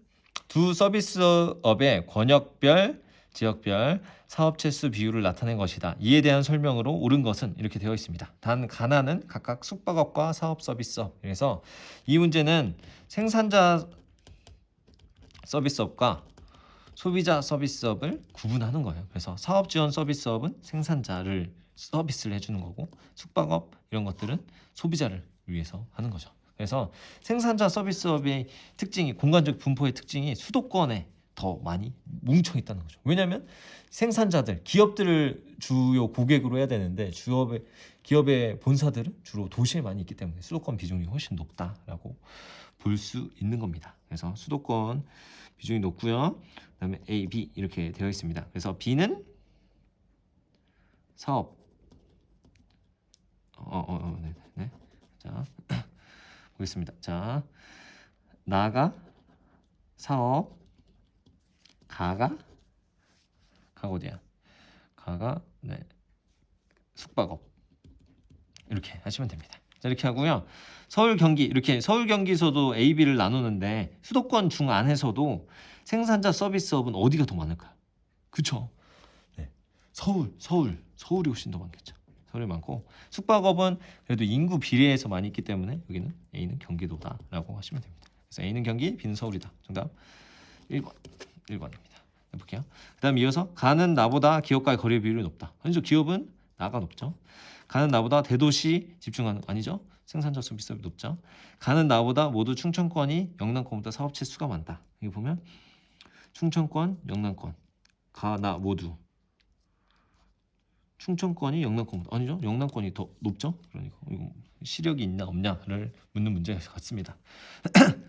두 서비스업의 권역별, 지역별 사업체 수 비율을 나타낸 것이다. 이에 대한 설명으로 옳은 것은 이렇게 되어 있습니다. 단 가나는 각각 숙박업과 사업 서비스업. 그래서 이 문제는 생산자 서비스업과 소비자 서비스업을 구분하는 거예요. 그래서 사업 지원 서비스업은 생산자를 서비스를 해주는 거고 숙박업 이런 것들은 소비자를 위해서 하는 거죠. 그래서 생산자 서비스업의 특징이 공간적 분포의 특징이 수도권에 더 많이 뭉쳐 있다는 거죠. 왜냐하면 생산자들, 기업들을 주요 고객으로 해야 되는데 기업의 본사들은 주로 도시에 많이 있기 때문에 수도권 비중이 훨씬 높다라고 볼 수 있는 겁니다. 그래서 수도권 비중이 높고요. 그다음에 A, B 이렇게 되어 있습니다. 그래서 B는 사업, 네, 네. 자, 보겠습니다. 자, 나가 사업, 가가 어디야? 가가 네, 숙박업 이렇게 하시면 됩니다. 자, 이렇게 하고요. 서울 경기 이렇게 서울 경기에서도 A, B를 나누는데 수도권 중 안에서도 생산자 서비스업은 어디가 더 많을까요? 그쵸? 네. 서울이 훨씬 더 많겠죠. 서울이 많고 숙박업은 그래도 인구 비례해서 많이 있기 때문에 여기는 A는 경기도다라고 하시면 됩니다. 그래서 A는 경기, B는 서울이다. 정답 1번입니다. 해볼게요. 그 다음 이어서 가는 나보다 기업과의 거리 비율이 높다. 아니죠. 기업은 나가 높죠. 가는 나보다 대도시 집중하는 아니죠. 생산자 서비스업이 높죠. 가는 나보다 모두 충청권이 영남권보다 사업체 수가 많다. 여기 보면 충청권, 영남권, 가나 모두 충청권이 영남권보다 아니죠. 영남권이 더 높죠. 그러니까 이거 시력이 있나 없냐를 묻는 문제 같습니다.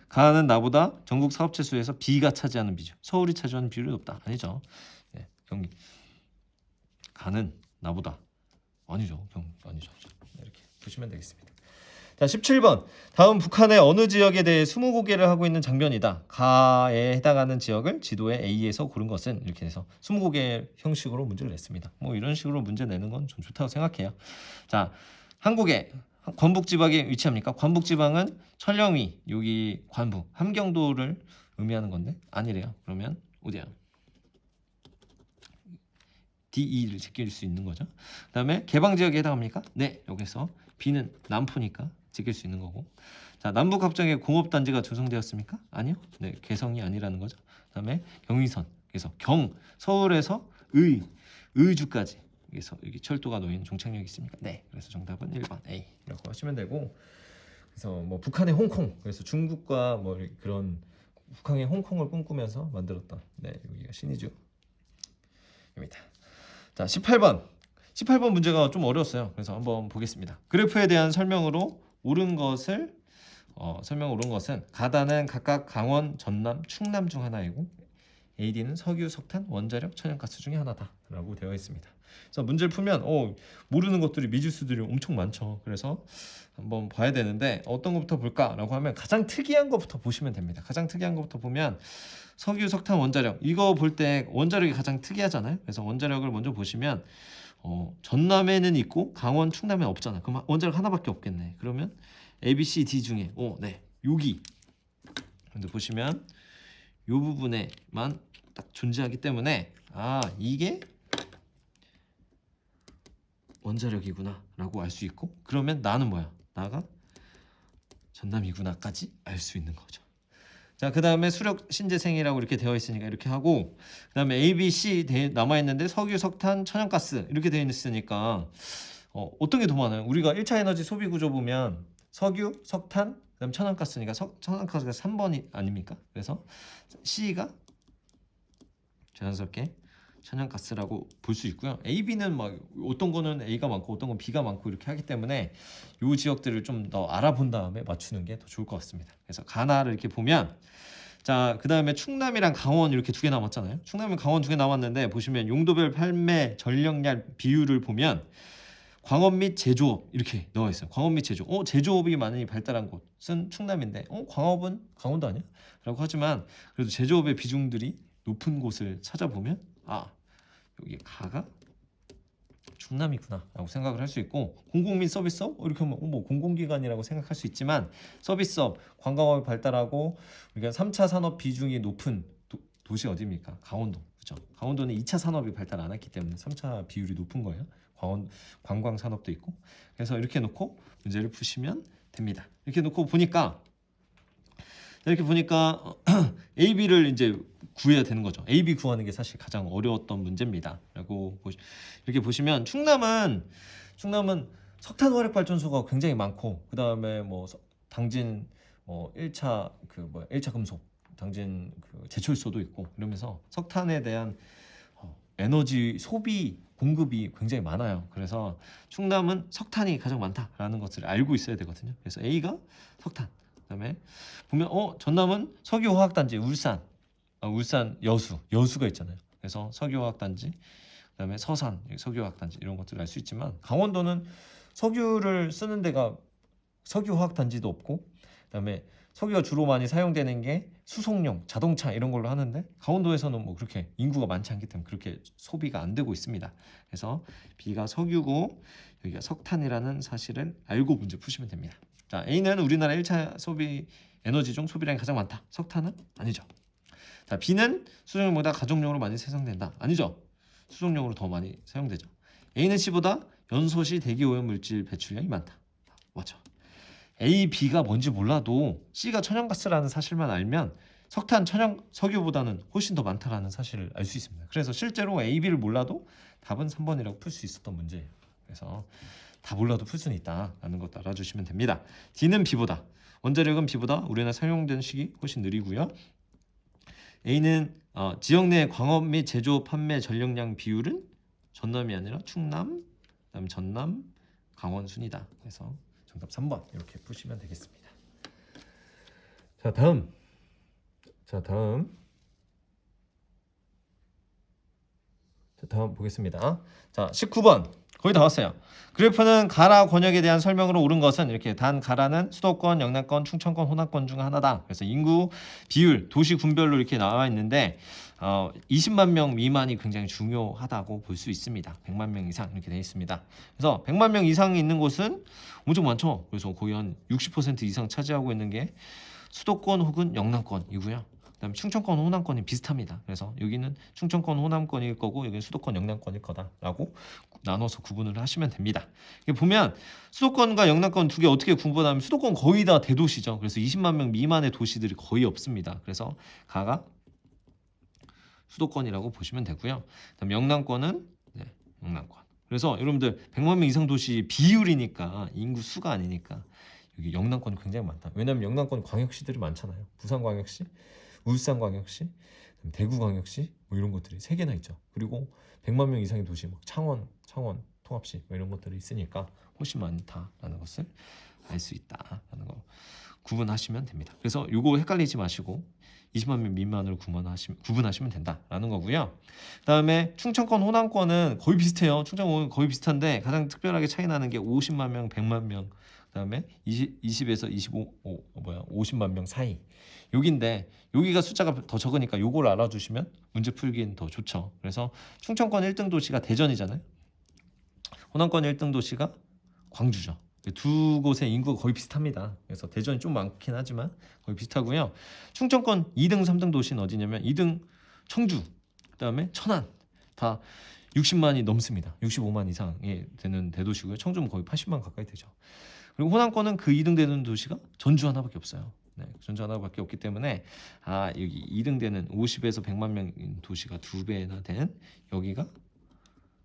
가는 나보다 전국 사업체 수에서 B가 차지하는 비중, 서울이 차지하는 비율이 높다. 아니죠. 네, 경기 가는 나보다 아니죠. 아니죠. 이렇게 보시면 되겠습니다. 자, 17번. 다음 북한의 어느 지역에 대해 스무고개를 하고 있는 장면이다. 가에 해당하는 지역을 지도에 A에서 고른 것은 이렇게 해서 스무고개 형식으로 문제를 냈습니다. 뭐 이런 식으로 문제 내는 건 좀 좋다고 생각해요. 자, 한국의 관북 지방에 위치합니까? 관북 지방은 천령위, 여기 관북, 함경도를 의미하는 건데 아니래요. 그러면 어디야? DE를 제낄 수 있는 거죠. 그다음에 개방 지역에 해당합니까? 네, 여기서 B는 남포니까 제낄 수 있는 거고. 자, 남북 합정에 공업 단지가 조성되었습니까? 아니요. 네, 개성이 아니라는 거죠. 그다음에 경의선. 그래서 서울에서 의주까지. 그래서 여기 철도가 놓인 종착역이 있습니까? 네. 그래서 정답은 1번 A라고 하시면 되고. 그래서 뭐 북한의 홍콩. 그래서 중국과 뭐 그런 북한의 홍콩을 꿈꾸면서 만들었던 네, 여기가 신이죠. 입니다. 자, 18번 문제가 좀 어려웠어요. 그래서 한번 보겠습니다. 그래프에 대한 설명으로 옳은 것은 가다는 각각 강원, 전남, 충남 중 하나이고 AD는 석유, 석탄, 원자력, 천연가스 중에 하나다라고 되어 있습니다. 그래서 문제를 풀면 모르는 것들이 미지수들이 엄청 많죠. 그래서 한번 봐야 되는데 어떤 것부터 볼까라고 하면 가장 특이한 것부터 보시면 됩니다. 가장 특이한 것부터 보면 석유, 석탄, 원자력 이거 볼 때 원자력이 가장 특이하잖아요. 그래서 원자력을 먼저 보시면 전남에는 있고 강원, 충남에 없잖아. 그럼 원자력 하나밖에 없겠네. 그러면 A, B, C, D 중에 네 여기 근데 보시면 이 부분에만 딱 존재하기 때문에 이게 원자력이구나 라고 알 수 있고 그러면 나는 뭐야? 나가 전남이구나까지 알 수 있는 거죠. 자, 그 다음에 수력 신재생이라고 이렇게 되어 있으니까 이렇게 하고 그 다음에 A, B, C 남아있는데 석유, 석탄, 천연가스 이렇게 되어 있으니까 어떤 게 더 많아요? 우리가 1차 에너지 소비 구조 보면 석유, 석탄, 그 다음 천연가스니까 천연가스가 3번이 아닙니까? 그래서 C가 자연스럽게 천연가스라고 볼 수 있고요. A, B는 막 어떤 거는 A가 많고 어떤 건 B가 많고 이렇게 하기 때문에 이 지역들을 좀 더 알아본 다음에 맞추는 게 더 좋을 것 같습니다. 그래서 가나를 이렇게 보면 자, 그 다음에 충남이랑 강원 이렇게 두 개 남았잖아요. 충남이랑 강원 두 개 남았는데 보시면 용도별 판매 전력량 비율을 보면 광업 및 제조업 이렇게 나와 있어요. 광업 및 제조업. 제조업이 많이 발달한 곳은 충남인데 광업은 강원도 아니야? 라고 하지만 그래도 제조업의 비중들이 높은 곳을 찾아보면 여기 가가 충남이구나 라고 생각을 할 수 있고 공공 및 서비스업 이렇게 하면 뭐 공공기관이라고 생각할 수 있지만 서비스업, 관광업이 발달하고 우리가 3차 산업 비중이 높은 도시 어디입니까? 강원도. 그렇죠? 강원도는 2차 산업이 발달 안 했기 때문에 3차 비율이 높은 거예요. 관광 산업도 있고. 그래서 이렇게 놓고 문제를 푸시면 됩니다. 이렇게 놓고 보니까 A, B를 이제 구해야 되는 거죠. A, B 구하는 게 사실 가장 어려웠던 문제입니다. 라고 이렇게 보시면 충남은 석탄 화력 발전소가 굉장히 많고 그다음에 뭐 당진 1차 1차 금속 당진 제철소도 있고 이러면서 석탄에 대한 에너지 소비 공급이 굉장히 많아요. 그래서 충남은 석탄이 가장 많다라는 것을 알고 있어야 되거든요. 그래서 A가 석탄. 그다음에 보면 전남은 석유화학단지 울산 여수가 있잖아요. 그래서 석유화학단지 그다음에 서산 석유화학단지 이런 것들을 알 수 있지만 강원도는 석유를 쓰는 데가 석유화학단지도 없고, 그다음에 석유가 주로 많이 사용되는 게 수송용, 자동차 이런 걸로 하는데 강원도에서는 뭐 그렇게 인구가 많지 않기 때문에 그렇게 소비가 안 되고 있습니다. 그래서 B가 석유고 여기가 석탄이라는 사실을 알고 문제 푸시면 됩니다. 자, A는 우리나라 1차 소비 에너지 중 소비량이 가장 많다. 석탄은 아니죠. 자, B는 수송용보다 가정용으로 많이 생산된다. 아니죠. 수송용으로 더 많이 사용되죠. A는 C보다 연소 시 대기오염 물질 배출량이 많다. 맞죠. A, B가 뭔지 몰라도 C가 천연가스라는 사실만 알면 석탄, 석유보다는 훨씬 더 많다라는 사실을 알 수 있습니다. 그래서 실제로 A, B를 몰라도 답은 3번이라고 풀 수 있었던 문제예요. 그래서 다 몰라도 풀 수는 있다라는 것도 알아주시면 됩니다. D는 B보다, 원자력은 B보다 우리나라 사용되는 시기 훨씬 느리고요. A는 지역 내 광업 및 제조, 판매 전력량 비율은 전남이 아니라 충남, 그다음 전남, 강원 순이다. 그래서 정답 3번 이렇게 푸시면 되겠습니다. 자, 다음 보겠습니다. 자, 19번 거의 다 왔어요. 그래프는 가라 권역에 대한 설명으로 옳은 것은 이렇게 단 가라는 수도권, 영남권, 충청권, 호남권 중 하나다. 그래서 인구 비율, 도시 군별로 이렇게 나와 있는데 20만 명 미만이 굉장히 중요하다고 볼 수 있습니다. 100만 명 이상 이렇게 되어 있습니다. 그래서 100만 명 이상이 있는 곳은 엄청 많죠. 그래서 거의 한 60% 이상 차지하고 있는 게 수도권 혹은 영남권이고요. 그다음에 충청권, 호남권이 비슷합니다. 그래서 여기는 충청권, 호남권일 거고 여기는 수도권, 영남권일 거다라고 나눠서 구분을 하시면 됩니다. 보면 수도권과 영남권 두 개 어떻게 구분하면 수도권 거의 다 대도시죠. 그래서 20만 명 미만의 도시들이 거의 없습니다. 그래서 가가 수도권이라고 보시면 되고요. 그다음 영남권은 영남권. 그래서 여러분들 100만 명 이상 도시 비율이니까 인구 수가 아니니까 여기 영남권이 굉장히 많다. 왜냐하면 영남권 광역시들이 많잖아요. 부산광역시, 울산광역시, 대구광역시 뭐 이런 것들이 3개나 있죠. 그리고 100만 명 이상의 도시, 뭐 창원 통합시 뭐 이런 것들이 있으니까 훨씬 많다라는 것을 알 수 있다라는 거 구분하시면 됩니다. 그래서 이거 헷갈리지 마시고 20만 명 미만으로 구분하시면 된다라는 거고요. 그다음에 충청권, 호남권은 거의 비슷해요. 충청권 거의 비슷한데 가장 특별하게 차이 나는 게 50만 명, 100만 명, 그다음에 20에서 50만 명 사이. 여기인데 여기가 숫자가 더 적으니까 요걸 알아주시면 문제 풀기는 더 좋죠. 그래서 충청권 1등 도시가 대전이잖아요. 호남권 1등 도시가 광주죠. 두 곳의 인구가 거의 비슷합니다. 그래서 대전이 좀 많긴 하지만 거의 비슷하고요. 충청권 2등, 3등 도시는 어디냐면 2등 청주, 그다음에 천안 다 60만이 넘습니다. 65만 이상이 되는 대도시고요. 청주는 거의 80만 가까이 되죠. 그리고 호남권은 그 2등 되는 도시가 전주 하나밖에 없어요. 전주 하나밖에 없기 때문에 여기 2등 되는 50에서 100만 명 도시가 2배나 되는 여기가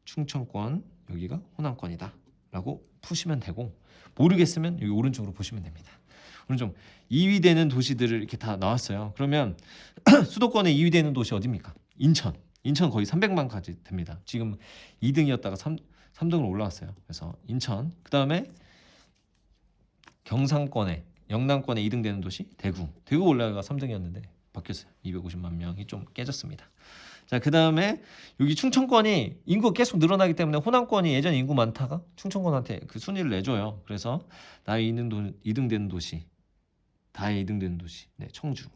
충청권, 여기가 호남권이다 라고 푸시면 되고, 모르겠으면 여기 오른쪽으로 보시면 됩니다. 오른쪽 2위 되는 도시들을 이렇게 다 나왔어요. 그러면 수도권에 2위 되는 도시 어디입니까? 인천 거의 300만까지 됩니다. 지금 2등이었다가 3등으로 올라왔어요. 그래서 인천, 그 다음에 경상권에 영남권에 2등 되는 도시 대구 올라가 3등이었는데 바뀌었어요. 250만 명이 좀 깨졌습니다. 자, 그 다음에 여기 충청권이 인구가 계속 늘어나기 때문에 호남권이 예전에 인구 많다가 충청권한테 그 순위를 내줘요. 그래서 나의 2등 되는 도시, 다의 2등 되는 도시, 청주.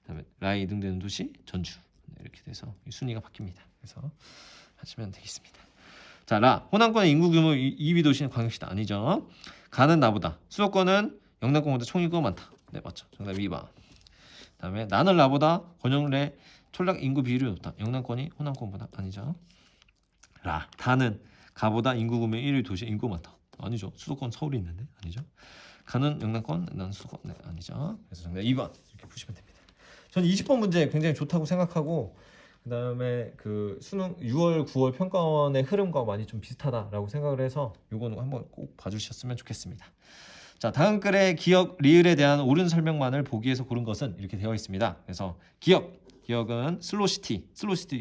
그다음에 라의 2등 되는 도시, 전주. 이렇게 돼서 순위가 바뀝니다. 그래서 하시면 되겠습니다. 자, 라 호남권의 인구 규모 2위 도시는 광역시다. 아니죠. 가는 나보다, 수도권은 영남권보다 총인구가 많다. 네, 맞죠. 정답 2번. 그다음에 나는 나보다 권역내 촌락 인구 비율이 높다. 영남권이 호남권보다. 아니죠. 라 다는 가보다 인구 구매 1위 도시 인구가 많다. 아니죠. 수도권 서울이 있는데. 아니죠. 가는 영남권, 나는 수도권. 네, 아니죠. 그래서 정답 2번 이렇게 푸시면 됩니다. 저는 20번 문제 굉장히 좋다고 생각하고, 그다음에 그 수능 6월 9월 평가원의 흐름과 많이 좀 비슷하다라고 생각을 해서 이거는 한번 꼭 봐주셨으면 좋겠습니다. 자, 다음 글의 기역, 리을에 대한 옳은 설명만을 보기 위해서 고른 것은 이렇게 되어 있습니다. 그래서 기역은 슬로시티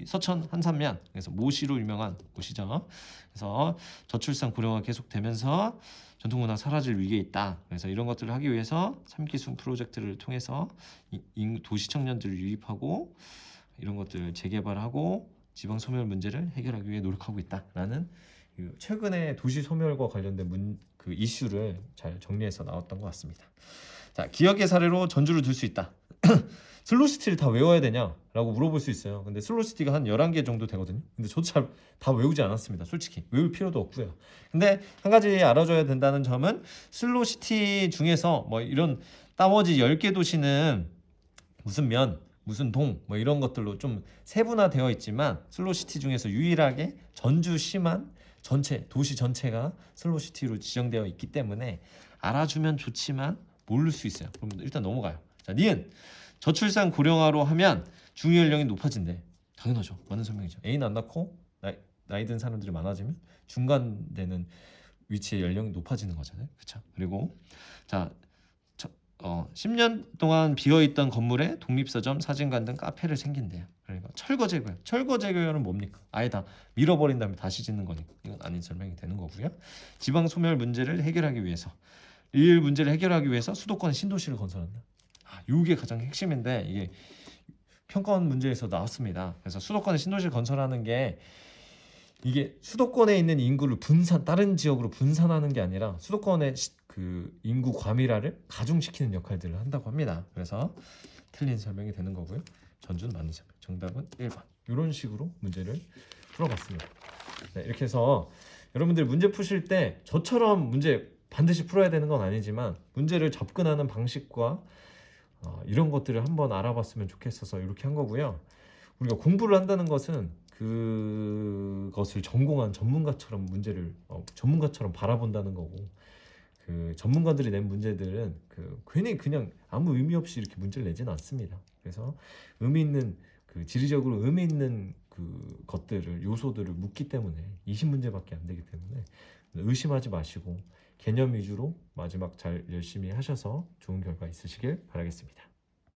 서천 한산면, 그래서 모시로 유명한 곳이죠. 그래서 저출산 고령화가 계속되면서 전통문화 사라질 위기에 있다. 그래서 이런 것들을 하기 위해서 3기순 프로젝트를 통해서 도시 청년들을 유입하고 이런 것들을 재개발하고 지방 소멸 문제를 해결하기 위해 노력하고 있다라는 최근에 도시 소멸과 관련된 그 이슈를 잘 정리해서 나왔던 것 같습니다. 자, 기억의 사례로 전주를 들 수 있다. 슬로시티를 다 외워야 되냐라고 물어볼 수 있어요. 근데 슬로시티가 한 11개 정도 되거든요. 근데 저도 잘 다 외우지 않았습니다. 솔직히 외울 필요도 없고요. 근데 한 가지 알아줘야 된다는 점은 슬로시티 중에서 뭐 이런 나머지 10개 도시는 무슨 면, 무슨 동, 뭐 이런 것들로 좀 세분화되어 있지만 슬로시티 중에서 유일하게 전주시만 전체 도시 전체가 슬로시티로 지정되어 있기 때문에 알아주면 좋지만 모를 수 있어요. 그럼 일단 넘어가요. 자, 니은 저출산 고령화로 하면 중위 연령이 높아진대. 당연하죠. 맞는 설명이죠. 애인 안 낳고 나이 든 사람들이 많아지면 중간되는 위치의 연령이 높아지는 거잖아요. 그렇죠? 그리고 자 10년 동안 비어있던 건물에 독립서점, 사진관 등 카페를 생긴대요. 그러니까 철거 제거요. 철거 제거는 뭡니까? 아예 다 밀어버린 다음에 다시 짓는 거니까 이건 아닌 설명이 되는 거고요. 지방 소멸 문제를 해결하기 위해서 이 문제를 해결하기 위해서 수도권에 신도시를 건설한다. 이게 가장 핵심인데 이게 평가원 문제에서 나왔습니다. 그래서 수도권에 신도시를 건설하는 게 이게 수도권에 있는 인구를 다른 지역으로 분산하는 게 아니라 수도권의 그 인구 과밀화를 가중시키는 역할들을 한다고 합니다. 그래서 틀린 설명이 되는 거고요. 전주는 맞는 설명. 정답은 1번. 이런 식으로 문제를 풀어봤습니다. 네, 이렇게 해서 여러분들 문제 푸실 때 저처럼 문제 반드시 풀어야 되는 건 아니지만 문제를 접근하는 방식과 이런 것들을 한번 알아봤으면 좋겠어서 이렇게 한 거고요. 우리가 공부를 한다는 것은 그것을 전공한 전문가처럼 문제를 전문가처럼 바라본다는 거고, 그 전문가들이 낸 문제들은 괜히 그냥 아무 의미 없이 이렇게 문제를 내지는 않습니다. 그래서 의미 있는 지리적으로 의미 있는 그 것들을 요소들을 묻기 때문에 20문제밖에 안 되기 때문에 의심하지 마시고 개념 위주로 마지막 잘 열심히 하셔서 좋은 결과 있으시길 바라겠습니다.